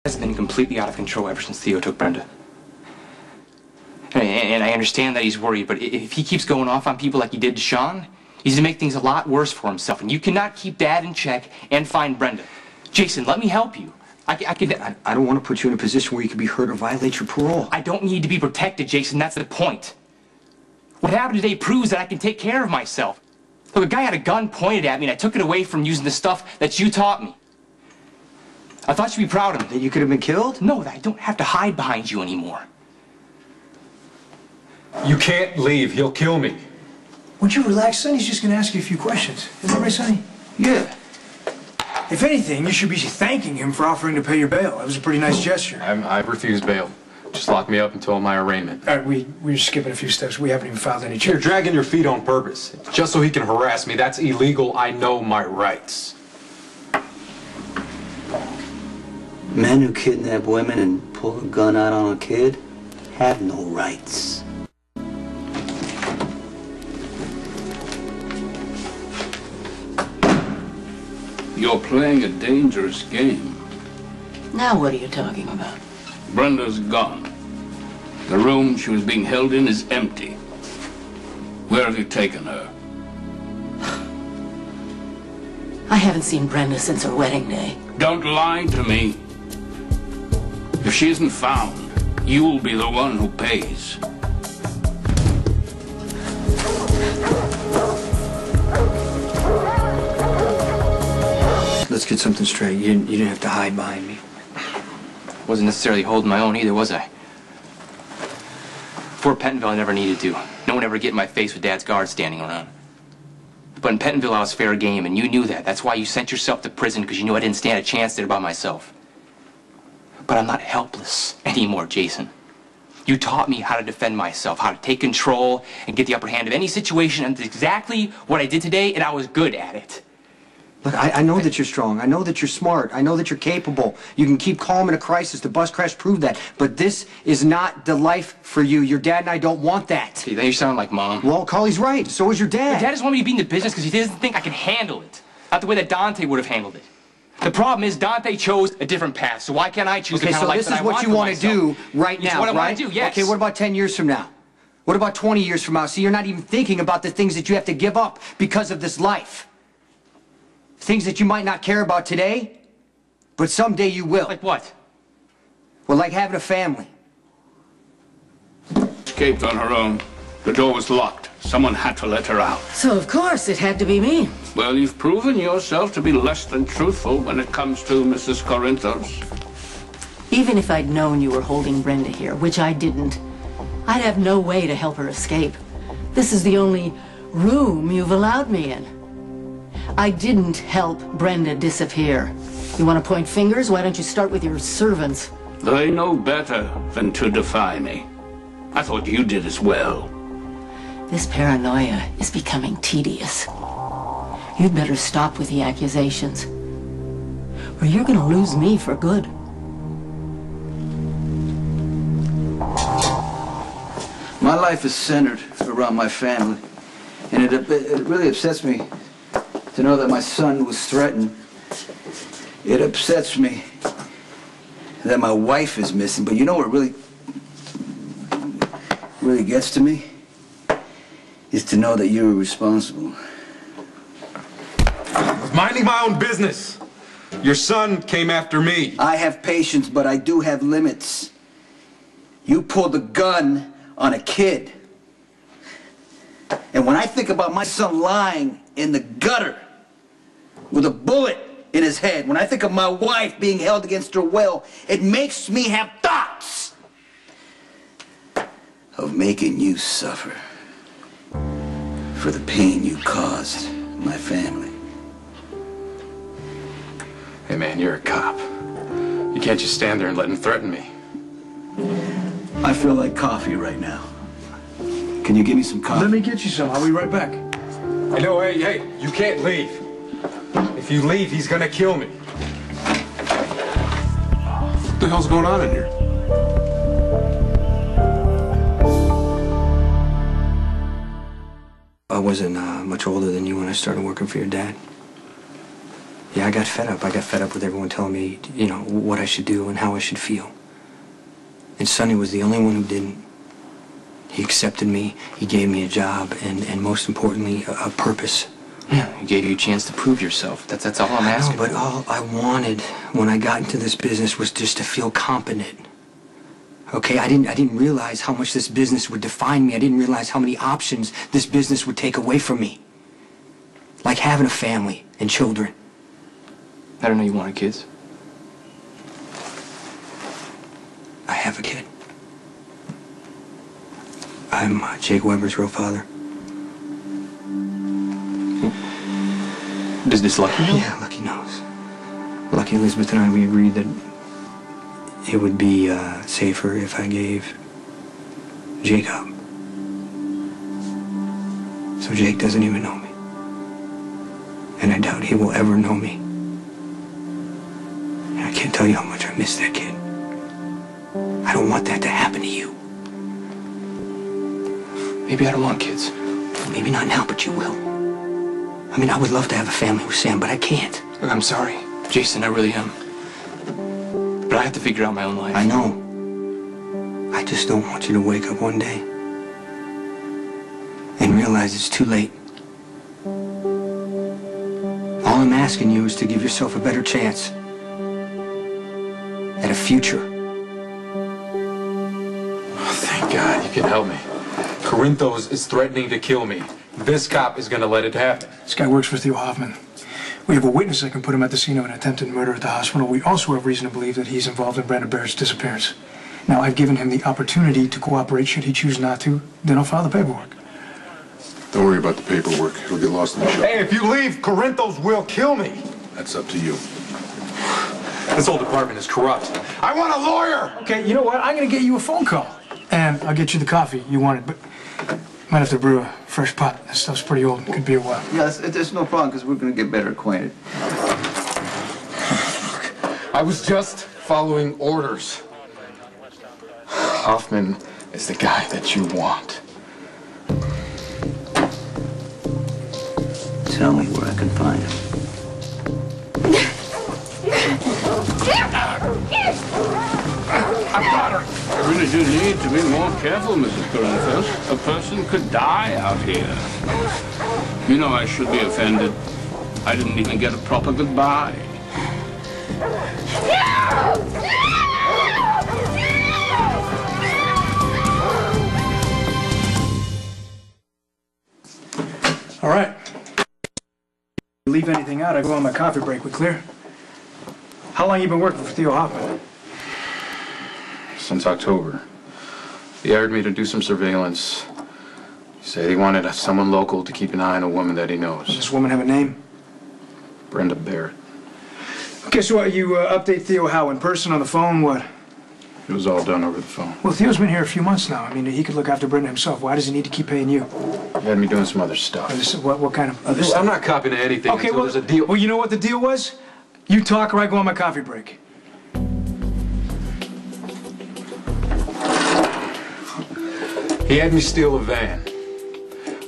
Has been completely out of control ever since Theo took Brenda. And I understand that he's worried, but if he keeps going off on people like he did to Sean, he's gonna make things a lot worse for himself. And you cannot keep Dad in check and find Brenda. Jason, let me help you. I don't want to put you in a position where you could be hurt or violate your parole. I don't need to be protected, Jason. That's the point. What happened today proves that I can take care of myself. Look, a guy had a gun pointed at me, and I took it away from using the stuff that you taught me. I thought you'd be proud of me. That you could have been killed? No, that I don't have to hide behind you anymore. You can't leave. He'll kill me. Would you relax, son? He's just going to ask you a few questions. Isn't that right, Sonny? Yeah. If anything, you should be thanking him for offering to pay your bail. That was a pretty nice gesture. I've refused bail. Just lock me up until my arraignment. All right, we're skipping a few steps. We haven't even filed any You're charges. dragging your feet on purpose. Just so he can harass me. That's illegal. I know my rights. Men who kidnap women and pull a gun out on a kid have no rights. You're playing a dangerous game. Now what are you talking about? Brenda's gone. The room she was being held in is empty. Where have you taken her? I haven't seen Brenda since her wedding day. Don't lie to me. If she isn't found, you'll be the one who pays. Let's get something straight. You didn't have to hide behind me. Wasn't necessarily holding my own either, was I? Before Pentonville, I never needed to. No one ever get in my face with Dad's guards standing around. But in Pentonville, I was fair game, and you knew that. That's why you sent yourself to prison, because you knew I didn't stand a chance there by myself. But I'm not helpless anymore, Jason. You taught me how to defend myself, how to take control and get the upper hand of any situation, and that's exactly what I did today, and I was good at it. Look, I know that you're strong. I know that you're smart. I know that you're capable. You can keep calm in a crisis. The bus crash proved that. But this is not the life for you. Your dad and I don't want that. See, then you sound like Mom. Well, Carly's right. So is your dad. Your dad doesn't want me to be in the business because he doesn't think I can handle it. Not the way that Dante would have handled it. The problem is Dante chose a different path, so why can't I choose the kind of life that I want for myself? Okay, so this is what you want to do right now, It's what I right? want to do, yes. Okay, what about 10 years from now? What about 20 years from now? See, you're not even thinking about the things that you have to give up because of this life. Things that you might not care about today, but someday you will. Like what? Well, like having a family. Escaped on her own. The door was locked. Someone had to let her out. So of course it had to be me. Well, you've proven yourself to be less than truthful when it comes to Mrs. Corinthos. Even if I'd known you were holding Brenda here, which I didn't, I'd have no way to help her escape. This is the only room you've allowed me in. I didn't help Brenda disappear. You want to point fingers? Why don't you start with your servants? They know better than to defy me. I thought you did as well. This paranoia is becoming tedious. You'd better stop with the accusations, or you're going to lose me for good. My life is centered around my family, and it really upsets me to know that my son was threatened. It upsets me that my wife is missing, but you know what really gets to me? Is to know that you were responsible. Minding my own business. Your son came after me. I have patience, but I do have limits. You pulled a gun on a kid. And when I think about my son lying in the gutter with a bullet in his head, when I think of my wife being held against her will, it makes me have thoughts of making you suffer for the pain you caused my family. Hey man, you're a cop. You can't just stand there and let him threaten me. I feel like coffee right now. Can you give me some coffee? Let me get you some. I'll be right back. Hey, no, hey, you can't leave. If you leave, he's gonna kill me. What the hell's going on in here? I wasn't much older than you when I started working for your dad. Yeah, I got fed up. I got fed up with everyone telling me, you know, what I should do and how I should feel. And Sonny was the only one who didn't. He accepted me, he gave me a job, and most importantly, a purpose. Yeah, he gave you a chance to prove yourself. That's all I'm asking. No, but all I wanted when I got into this business was just to feel competent. Okay, I didn't realize how much this business would define me. I didn't realize how many options this business would take away from me. Like having a family and children. I don't know you wanted kids. I have a kid. I'm Jake Weber's real father. Does this Lucky know? Yeah, Lucky knows. Lucky, Elizabeth, and I, we agreed that it would be safer if I gave Jake up. So Jake doesn't even know me. And I doubt he will ever know me. And I can't tell you how much I miss that kid. I don't want that to happen to you. Maybe I don't want kids. Maybe not now, but you will. I mean, I would love to have a family with Sam, but I can't. Look, I'm sorry, Jason, I really am. But I have to figure out my own life. I know. I just don't want you to wake up one day and realize it's too late. All I'm asking you is to give yourself a better chance at a future. Oh, thank God, you can help me. Corinthos is threatening to kill me. This cop is gonna let it happen. This guy works for Theo Hoffman. We have a witness that can put him at the scene of an attempted murder at the hospital. We also have reason to believe that he's involved in Brenda Barrett's disappearance. Now, I've given him the opportunity to cooperate. Should he choose not to, then I'll file the paperwork. Don't worry about the paperwork. It'll get lost in the shuffle. Hey, if you leave, Corinthos will kill me. That's up to you. This whole department is corrupt. I want a lawyer! Okay, you know what? I'm going to get you a phone call. And I'll get you the coffee you wanted, but might have to brew a fresh pot. This stuff's pretty old. Could be a while. Yes, there's no problem, because we're going to get better acquainted. I was just following orders. Hoffman is the guy that you want. Tell me where I can find him. I really do need to be more careful, Mrs. Corinthos. A person could die out here. You know I should be offended. I didn't even get a proper goodbye. All right. Leave anything out, I go on my coffee break. We clear? How long you been working for Theo Hoffman? Since October. He hired me to do some surveillance. He said he wanted someone local to keep an eye on a woman that he knows. Does this woman have a name? Brenda Barrett. Okay, so what, you update Theo how? In person, on the phone, what? It was all done over the phone. Well, Theo's been here a few months now. I mean, he could look after Brenda himself. Why does he need to keep paying you? He had me doing some other stuff. What kind of other stuff? I'm not copying anything Okay, until well, there's a deal. Well, you know what the deal was? You talk or I go on my coffee break. He had me steal a van.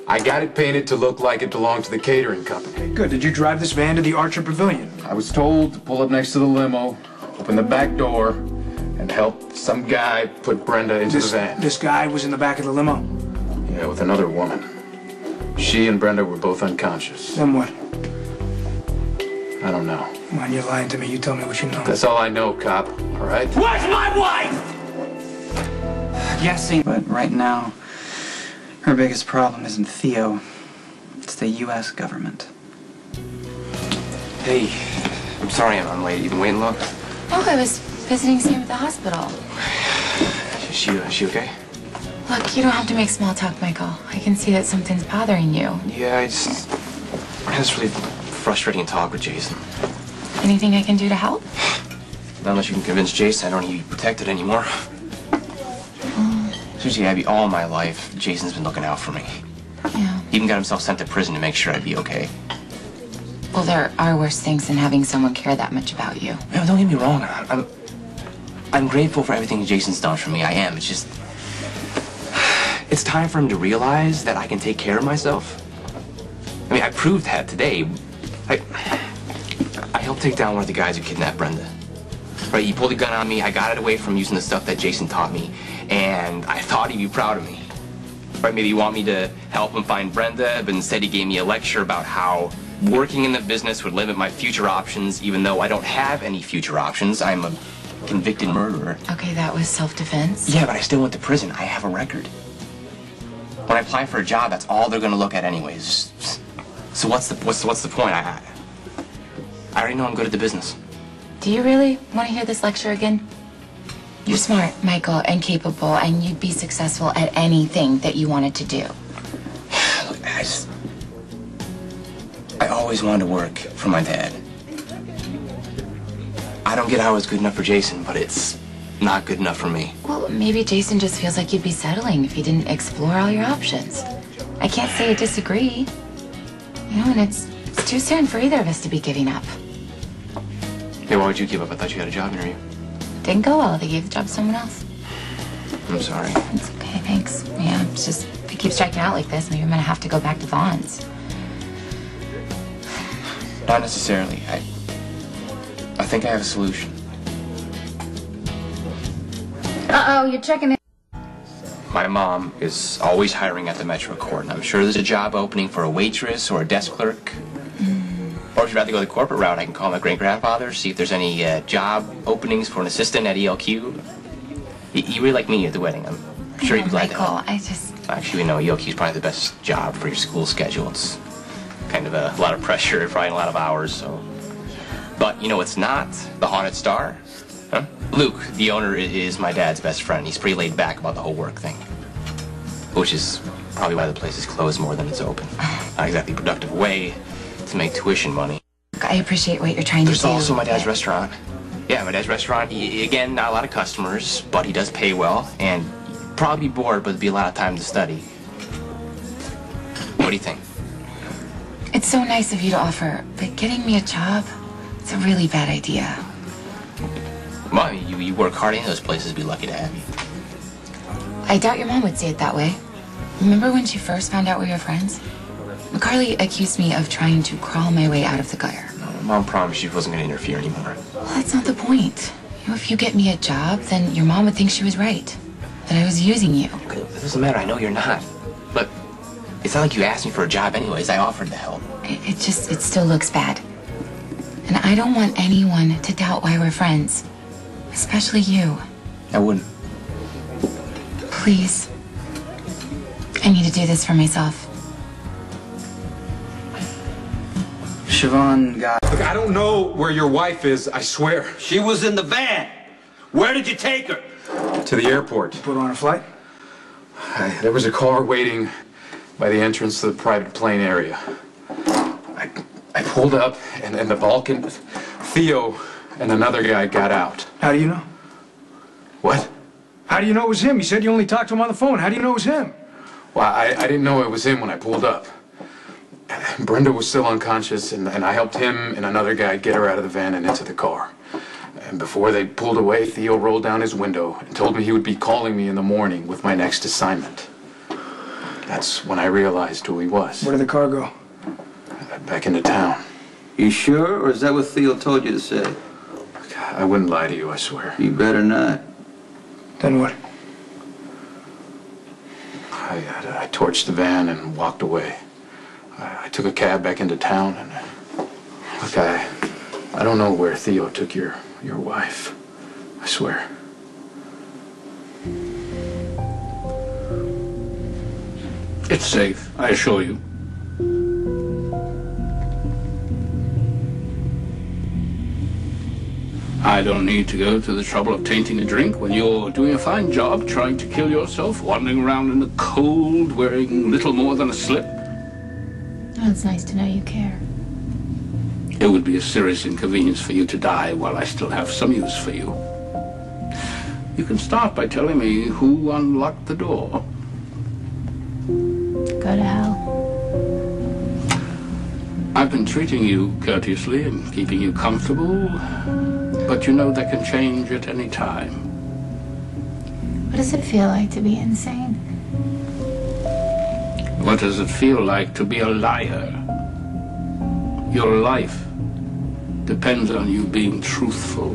I got it painted to look like it belonged to the catering company. Good. Did you drive this van to the Archer Pavilion? I was told to pull up next to the limo, open the back door, and help some guy put Brenda into the van. This guy was in the back of the limo? Yeah, with another woman. She and Brenda were both unconscious. Then what? I don't know. Come on, you're lying to me. You tell me what you know. That's all I know, cop. All right? Where's my wife? Guessing, but right now, her biggest problem isn't Theo. It's the U.S. government. Hey, I'm sorry I'm late. You been waiting long? Oh, I was visiting Sam at the hospital. Is she okay? Look, you don't have to make small talk, Michael. I can see that something's bothering you. Yeah, it's really frustrating to talk with Jason. Anything I can do to help? Not unless you can convince Jason I don't need to be protected anymore. Seriously, Abby, all my life, Jason's been looking out for me. Yeah. He even got himself sent to prison to make sure I'd be okay. Well, there are worse things than having someone care that much about you. Man, don't get me wrong. I'm grateful for everything Jason's done for me. I am. It's just... It's time for him to realize that I can take care of myself. I mean, I proved that today. I helped take down one of the guys who kidnapped Brenda. Right, he pulled a gun on me, I got it away from using the stuff that Jason taught me, and I thought he'd be proud of me. Right, maybe he wanted me to help him find Brenda, but instead he gave me a lecture about how working in the business would limit my future options, even though I don't have any future options. I'm a convicted murderer. Okay, that was self-defense. Yeah, but I still went to prison. I have a record. When I apply for a job, that's all they're gonna look at anyways. So what's the point? I already know I'm good at the business. Do you really want to hear this lecture again? You're smart, Michael, and capable, and you'd be successful at anything that you wanted to do. Look, I always wanted to work for my dad. I don't get how it's good enough for Jason, but it's not good enough for me. Well, maybe Jason just feels like you'd be settling if you didn't explore all your options. I can't say I disagree. You know, and it's too soon for either of us to be giving up. Hey, why would you give up? I thought you had a job interview. Didn't go well. They gave the job to someone else. I'm sorry. It's okay, thanks. Yeah, it's just, if you keep striking out like this, maybe I'm gonna have to go back to Vaughn's. Not necessarily. I think I have a solution. Uh-oh, you're checking in. My mom is always hiring at the Metro Court, and I'm sure there's a job opening for a waitress or a desk clerk. Or if you'd rather go the corporate route, I can call my great-grandfather, see if there's any job openings for an assistant at ELQ. You really like me at the wedding. I'm sure you'd be glad to help. Actually, no, ELQ is probably the best job for your school schedule. It's kind of a lot of pressure, probably a lot of hours, so. But, you know, it's not the Haunted Star. Huh? Luke, the owner, is my dad's best friend. He's pretty laid back about the whole work thing. Which is probably why the place is closed more than it's open. Not exactly a productive way to make tuition money. I appreciate what you're trying to do. There's also my dad's restaurant. Yeah, my dad's restaurant. Again, not a lot of customers, but he does pay well, and you'd probably be bored, but there'd be a lot of time to study. What do you think? It's so nice of you to offer, but getting me a job, it's a really bad idea. Well, you work hard in those places, be lucky to have you. I doubt your mom would say it that way. Remember when she first found out we were friends? McCarley accused me of trying to crawl my way out of the gutter. Mom promised she wasn't going to interfere anymore. Well, that's not the point. You know, if you get me a job, then your mom would think she was right. That I was using you. It doesn't matter, I know you're not. But it's not like you asked me for a job anyways. I offered to help. It still looks bad. And I don't want anyone to doubt why we're friends. Especially you. I wouldn't. Please. I need to do this for myself. Siobhan got... Look, I don't know where your wife is, I swear. She was in the van. Where did you take her? To the airport. Put her on a flight? There was a car waiting by the entrance to the private plane area. I pulled up, and the Balkan, Theo, and another guy got out. How do you know? What? How do you know it was him? You said you only talked to him on the phone. How do you know it was him? Well, I didn't know it was him when I pulled up. Brenda was still unconscious, and I helped him and another guy get her out of the van and into the car. And before they pulled away, Theo rolled down his window and told me he would be calling me in the morning with my next assignment. That's when I realized who he was. Where did the car go? Back into town. You sure, or is that what Theo told you to say? I wouldn't lie to you, I swear. You better not. Then what? I torched the van and walked away. I took a cab back into town, and look, I don't know where Theo took your wife. I swear. It's safe, I assure you. I don't need to go to the trouble of tainting a drink when you're doing a fine job trying to kill yourself, wandering around in the cold, wearing little more than a slip. Oh, it's nice to know you care. It would be a serious inconvenience for you to die while I still have some use for you. You can start by telling me who unlocked the door. Go to hell. I've been treating you courteously and keeping you comfortable, but you know that can change at any time. What does it feel like to be insane? What does it feel like to be a liar? Your life depends on you being truthful.